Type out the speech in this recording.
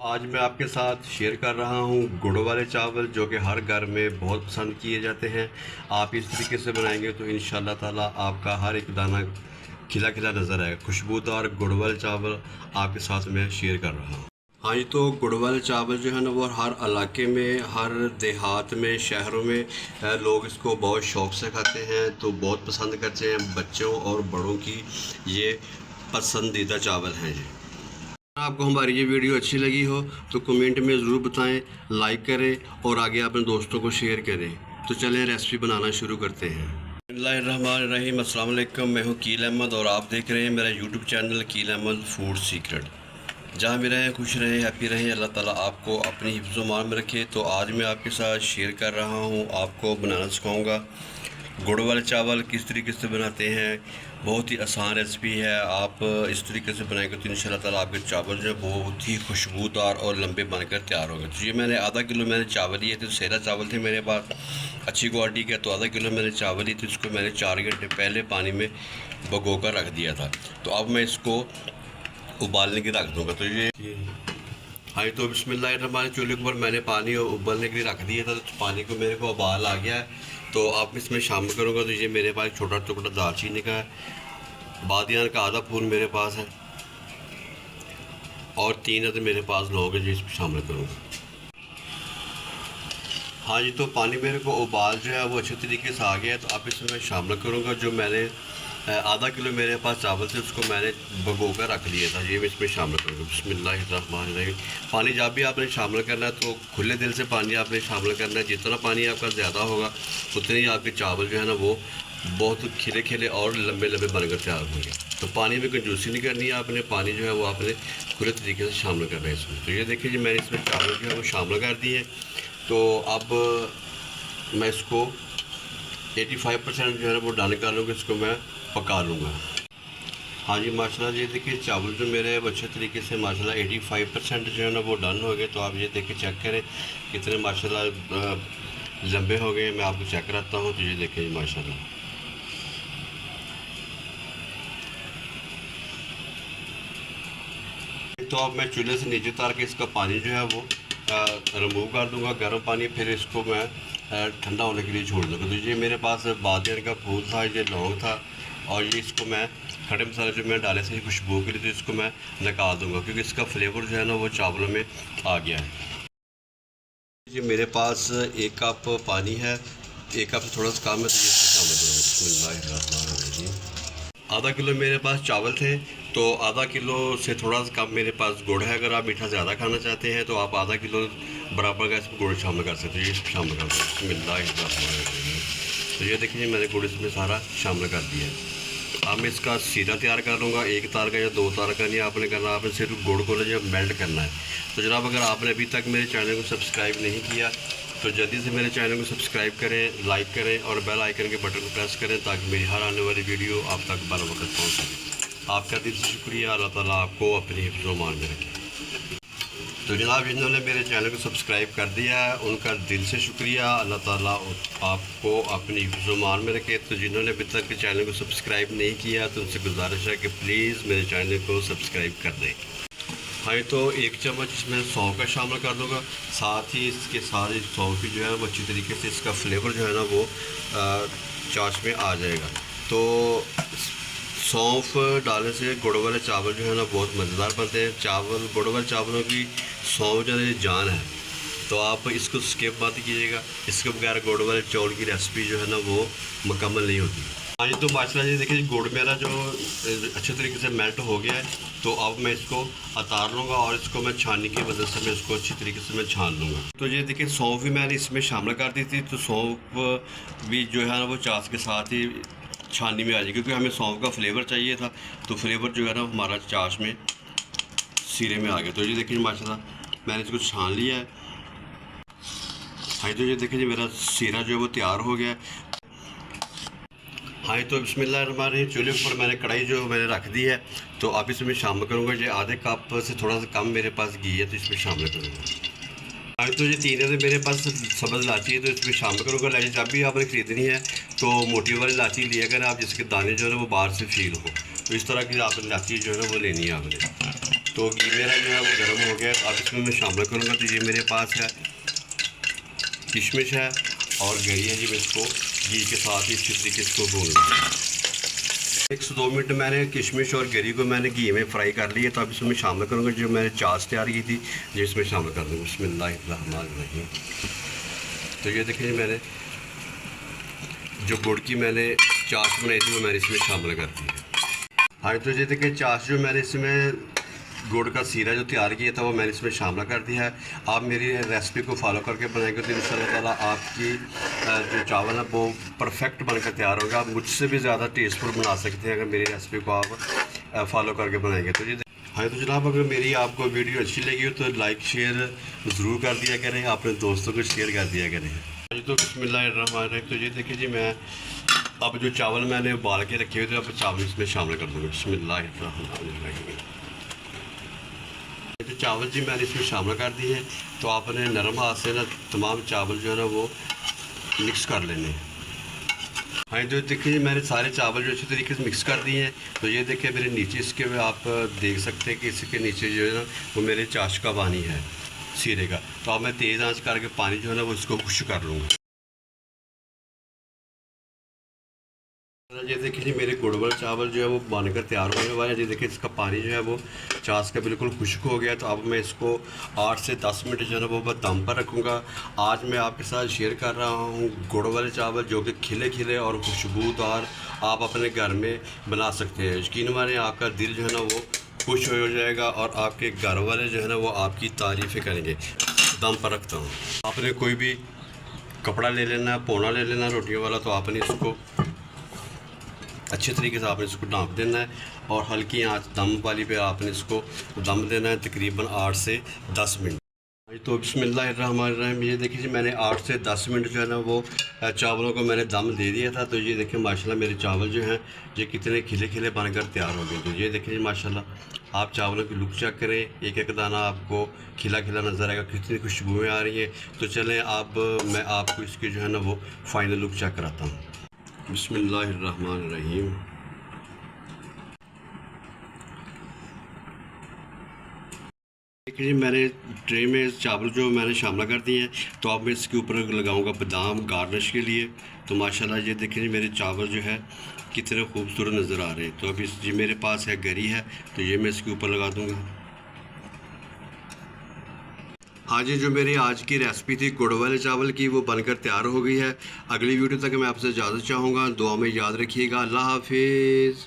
आज मैं आपके साथ शेयर कर रहा हूँ गुड़ वाले चावल, जो कि हर घर में बहुत पसंद किए जाते हैं। आप इस तरीके से बनाएंगे तो इंशाल्लाह ताला आपका हर एक दाना खिला खिला नज़र आएगा। खुशबूदार गुड़ वाले चावल आपके साथ मैं शेयर कर रहा हूँ। हाँ जी, तो गुड़ वाले चावल जो है ना वो हर इलाके में, हर देहात में, शहरों में लोग इसको बहुत शौक़ से खाते हैं, तो बहुत पसंद करते हैं। बच्चों और बड़ों की ये पसंदीदा चावल हैं जी। आपको हमारी ये वीडियो अच्छी लगी हो तो कमेंट में ज़रूर बताएं, लाइक करें और आगे अपने दोस्तों को शेयर करें। तो चलें रेसिपी बनाना शुरू करते हैं। बिस्मिल्लाहिर्रहमानिर्रहीम, अस्सलाम वालेकुम। मैं हूँ कील अहमद और आप देख रहे हैं मेरा यूट्यूब चैनल कील अहमद फूड सीक्रेट। जहाँ भी रहें खुश रहें, हैप्पी रहें, अल्लाह ताला आपको अपनी हिफ्ज़ मान में रखे। तो आज मैं आपके साथ शेयर कर रहा हूँ, आपको बनाना सिखाऊँगा गुड़ वाले चावल किस तरीके से बनाते हैं। बहुत ही आसान रेसिपी है, आप इस तरीके से बनाएंगे तो इंशाल्लाह ताला आपके चावल जो है बहुत ही खुशबूदार और लंबे बनकर तैयार होंगे। तो ये मैंने आधा किलो मैंने चावल लिए थे, सेरा चावल थे मेरे पास अच्छी क्वालिटी के, तो आधा किलो मैंने चावल लिए थे। इसको मैंने 4 घंटे पहले पानी में भिगो कर रख दिया था। तो अब मैं इसको उबालने के रख दूँगा। तो ये हाँ, तो बिस्मिल्लाहिर्रहमानिर्रहीम, चूल्हे के ऊपर मैंने पानी उबलने के लिए रख दिया था। तो पानी को मेरे को उबाल आ गया है, तो अब इसमें शामिल करूँगा। तो ये मेरे पास छोटा टुकड़ा दालचीनी का है, बादियान का आधा फूल मेरे पास है और 3 अदर मेरे पास लोग हैं, जो इसमें शामिल करूँगा। हाँ जी, तो पानी मेरे को उबाल जो है वो अच्छे तरीके से आ गया है। तो अब इसमें मैं शामिल करूँगा जो मैंने आधा किलो मेरे पास चावल थे, उसको मैंने भिगो कर रख लिया था। ये मैं इसमें शामिल करूँगा। बिस्मिल्लाहिर्रहमानिर्रहीम। पानी जब भी आपने शामिल करना है तो खुले दिल से पानी आपने शामिल करना है। जितना पानी आपका ज़्यादा होगा उतने ही आपके चावल जो है ना वो बहुत खिले खिले और लंबे लंबे बनकर तैयार होंगे। तो पानी में कंजूसी नहीं करनी है आपने, पानी जो है वो आपने खुले तरीके से शामिल करना है इसमें। तो ये देखिए जी, मैंने इसमें चावल जो है वो शामिल कर दिए। तो अब मैं इसको 85% जो है वो डाल कर लूँगा, इसको मैं पका लूँगा। हाँ जी, माशाल्लाह ये देखिए चावल जो मेरे अच्छे तरीके से माशाल्लाह 85% जो है ना वो डन हो गए। तो आप ये देखिए चेक करें कितने माशाल्लाह लंबे हो गए। मैं आपको चेक कराता हूँ। तो ये देखिए माशाल्लाह, तो अब मैं चूल्हे से नीचे उतार के इसका पानी जो है वो रिमूव कर दूंगा, गर्म पानी। फिर इसको मैं ठंडा होने के लिए छोड़ दूंगा। तो ये मेरे पास बादियान का फूल था, ये लौंग था और ये इसको मैं खड़े मसाले जो मैं डाले थे खुशबू के लिए, तो इसको मैं निकाल दूंगा क्योंकि इसका फ्लेवर जो है ना वो चावलों में आ गया है। ये मेरे पास 1 कप पानी है, 1 कप से थोड़ा सा कम है, तो ये इसको शामिल करूँगा। बिस्मिल्लाहिर्रहमानिर्रहीम। आधा किलो मेरे पास चावल थे, तो आधा किलो से थोड़ा सा कम मेरे पास गुड़ है। अगर आप मीठा ज़्यादा खाना चाहते हैं तो आप आधा किलो बराबर का इसमें गुड़ शामिल कर सकते हैं। ये शामिल कर सकते हैं। बिस्मिल्लाहिर्रहमानिर्रहीम। तो ये देखिए मैंने गुड़ इसमें सारा शामिल कर दिया है। अब मैं इसका सीरा तैयार कर लूँगा। 1 तार का या 2 तार का नहीं आपने करना, आपने सिर्फ गुड़ को जो मेल्ट करना है। तो जनाब, अगर आपने अभी तक मेरे चैनल को सब्सक्राइब नहीं किया तो जल्दी से मेरे चैनल को सब्सक्राइब करें, लाइक करें और बेल आइकन के बटन को प्रेस करें ताकि मेरी हर आने वाली वीडियो आप तक बर वक्त पहुँच सके। आपका दिल से शुक्रिया। अल्लाह ताला आपको अपनी हिफ्ज़ मान में रखे। तो जनाब, जिन्होंने मेरे चैनल को सब्सक्राइब कर दिया है उनका दिल से शुक्रिया। अल्लाह ताला आपको अपनी हिफ्ज़ मान में रखे। तो जिन्होंने अभी तक चैनल को सब्सक्राइब नहीं किया तो उनसे गुजारिश है कि प्लीज़ मेरे चैनल को सब्सक्राइब कर दें। हाँ, तो 1 चम्मच इसमें सौंफ का शामिल कर दूँगा। साथ ही इसके साथ सौंफ की जो है वो अच्छी तरीके से इसका फ्लेवर जो है ना वो चाश में आ जाएगा। तो सौंफ डालने से गुड़ वाले चावल जो है ना बहुत मज़ेदार बनते हैं। चावल गुड़ वाले चावलों की सौंफ जो है जान है, तो आप इसको स्किप मत कीजिएगा। इसके बगैर गुड़ वाले चावल की रेसिपी जो है ना वो मुकम्मल नहीं होती। हाँ जी, तो माशाल्लाह जी देखिए गुड़ मेरा जो अच्छे तरीके से मेल्ट हो गया है। तो अब मैं इसको उतार लूँगा और इसको मैं छाननी की मदद से मैं इसको अच्छी तरीके से मैं छान लूँगा। तो ये देखिए सौंफ भी मैंने इसमें शामिल कर दी थी, तो सौंफ भी जो है ना वो चाश के साथ ही छाननी में आ जाएगी क्योंकि हमें सौंफ का फ्लेवर चाहिए था। तो फ्लेवर जो है ना हमारा चाश में सीरे में आ गया। तो ये देखिए माशाल्लाह मैंने इसको छान लिया है। हाँ, तो ये देखिए जी मेरा सीरा जो है वो तैयार हो गया है। हाँ, तो बिस्मिल्लाहिर्रहमानिर्रहीम, चूल्हे पर मैंने कढ़ाई जो मैंने रख दी है। तो अब इसमें शामिल करूँगा। ये आधे कप से थोड़ा सा कम मेरे पास घी है, तो इसमें शामिल करूँगा। हाँ, तो ये 3 अदर मेरे पास सब्ज़ इलायची है, तो इसमें शामिल करूँगा। इलायची जब भी आपने ख़रीदनी है तो मोटी वाली इलायची लिया करें आप, जिसके दाने जो है ना वो बाहर से फील हो। तो इस तरह की आपने इलायची जो है ना वो लेनी है आपने। तो घी मेरा जो है वो गर्म हो गया। अब इसमें मैं शामिल करूँगा। तो ये मेरे पास है किशमिश है और गरी है जी। मैं इसको घी के साथ ही अच्छी तरीके से इसको भून लूँगा। 1 से 2 मिनट मैंने किशमिश और गरी को मैंने घी में फ्राई कर लिया। तो अब इसमें शामिल करूँगा जो मैंने चाश तैयार की थी, जो इसमें शामिल कर दूँगा। बिस्मिल्लाहिर्रहमानिर्रहीम। तो ये देखिए मैंने जो गुड़ की मैंने चाश बनाई थी वो मैंने इसमें शामिल कर दी है। हाँ, तो ये देखिए चाश जो मैंने इसमें गुड़ का सीरा जो तैयार किया था वो मैंने इसमें शामिल कर दिया है। आप मेरी रेसिपी को फॉलो करके बनाएंगे तो इंशाल्लाह ताला आपकी जो चावल है वो परफेक्ट बनकर तैयार होगा। आप मुझसे भी ज़्यादा टेस्टफुल बना सकते हैं अगर मेरी रेसिपी को आप फॉलो करके बनाएंगे। तो ये हाँ, तो जनाब अगर मेरी आपको वीडियो अच्छी लगी हो तो लाइक शेयर ज़रूर कर दिया करें, अपने दोस्तों को शेयर कर दिया करें। तो बिस्मिल्लाहिर्रहमानिर्रहीम। तो ये देखिए जी मैं अब जो चावल मैंने उबाल के रखे हुए थे अब चावल इसमें शामिल कर दूँगा। बिस्मिल्लाहिर्रहमानिर्रहीम। जो चावल जी मैंने इसमें शामिल कर दिए हैं। तो आपने नरम हाथ से ना तमाम चावल जो है ना वो मिक्स कर लेने हैं। हाँ, जो देखिए मैंने सारे चावल जो अच्छी तरीके से मिक्स कर दिए हैं। तो ये देखिए मेरे नीचे इसके में आप देख सकते हैं कि इसके नीचे जो है ना वो मेरे चाश का पानी है सीरे का। तो अब मैं तेज़ आंच करके पानी जो है ना वो इसको खुश्क कर लूँगा। ये देखिए जी मेरे गुड़ वाले चावल जो है वो बनकर तैयार होने वाले हैं। ये देखिए इसका पानी जो है वो चाश का बिल्कुल खुश्क हो गया। तो अब मैं इसको 8 से 10 मिनट जो है ना वो दम पर रखूँगा। आज मैं आपके साथ शेयर कर रहा हूँ गुड़ वाले चावल जो कि खिले खिले और खुशबूदार आप अपने घर में बना सकते हैं। यकीन माने आपका दिल जो है ना वो खुश हो जाएगा और आपके घर वाले जो है ना वो आपकी तारीफ़ें करेंगे। दम पर रखता हूँ। आपने कोई भी कपड़ा ले लेना, पोना ले लेना रोटियों वाला। तो आपने इसको अच्छे तरीके से आपने इसको ढाँप देना है और हल्की आंच दम वाली पे आपने इसको दम देना है तकरीबन 8 से 10 मिनट। तो बिस्मिल्लाहिर्रहमानिर्रहीम। ये देखिए जी मैंने 8 से 10 मिनट जो है ना वो चावलों को मैंने दम दे दिया था। तो ये देखिए माशाल्लाह मेरे चावल जो हैं ये कितने खिले खिले बनकर तैयार हो गए। तो ये देखिए जी माशाल्लाह आप चावलों की लुक चेक करें, एक एक दाना आपको खिला खिला नज़र आएगा, कितनी खुशबुएँ आ रही हैं। तो चलें अब मैं आपको इसकी जो है ना वो फाइनल लुक चेक कराता हूँ। बिस्मिल्लाहिर्रहमानिर्रहीम। देखिए मैंने ट्रे में चावल जो मैंने शामिल कर दिए हैं। तो अब मैं इसके ऊपर लगाऊंगा बादाम गार्निश के लिए। तो माशाल्लाह ये देखिए जी मेरे चावल जो है कितने खूबसूरत नज़र आ रहे हैं। तो अब इस जी मेरे पास है गरी है तो ये मैं इसके ऊपर लगा दूंगा। हाँ जी, जो मेरी आज की रेसिपी थी गुड़ वाले चावल की वो बनकर तैयार हो गई है। अगली वीडियो तक मैं आपसे इजाज़त चाहूँगा। दुआ में याद रखिएगा। अल्लाह हाफिज़।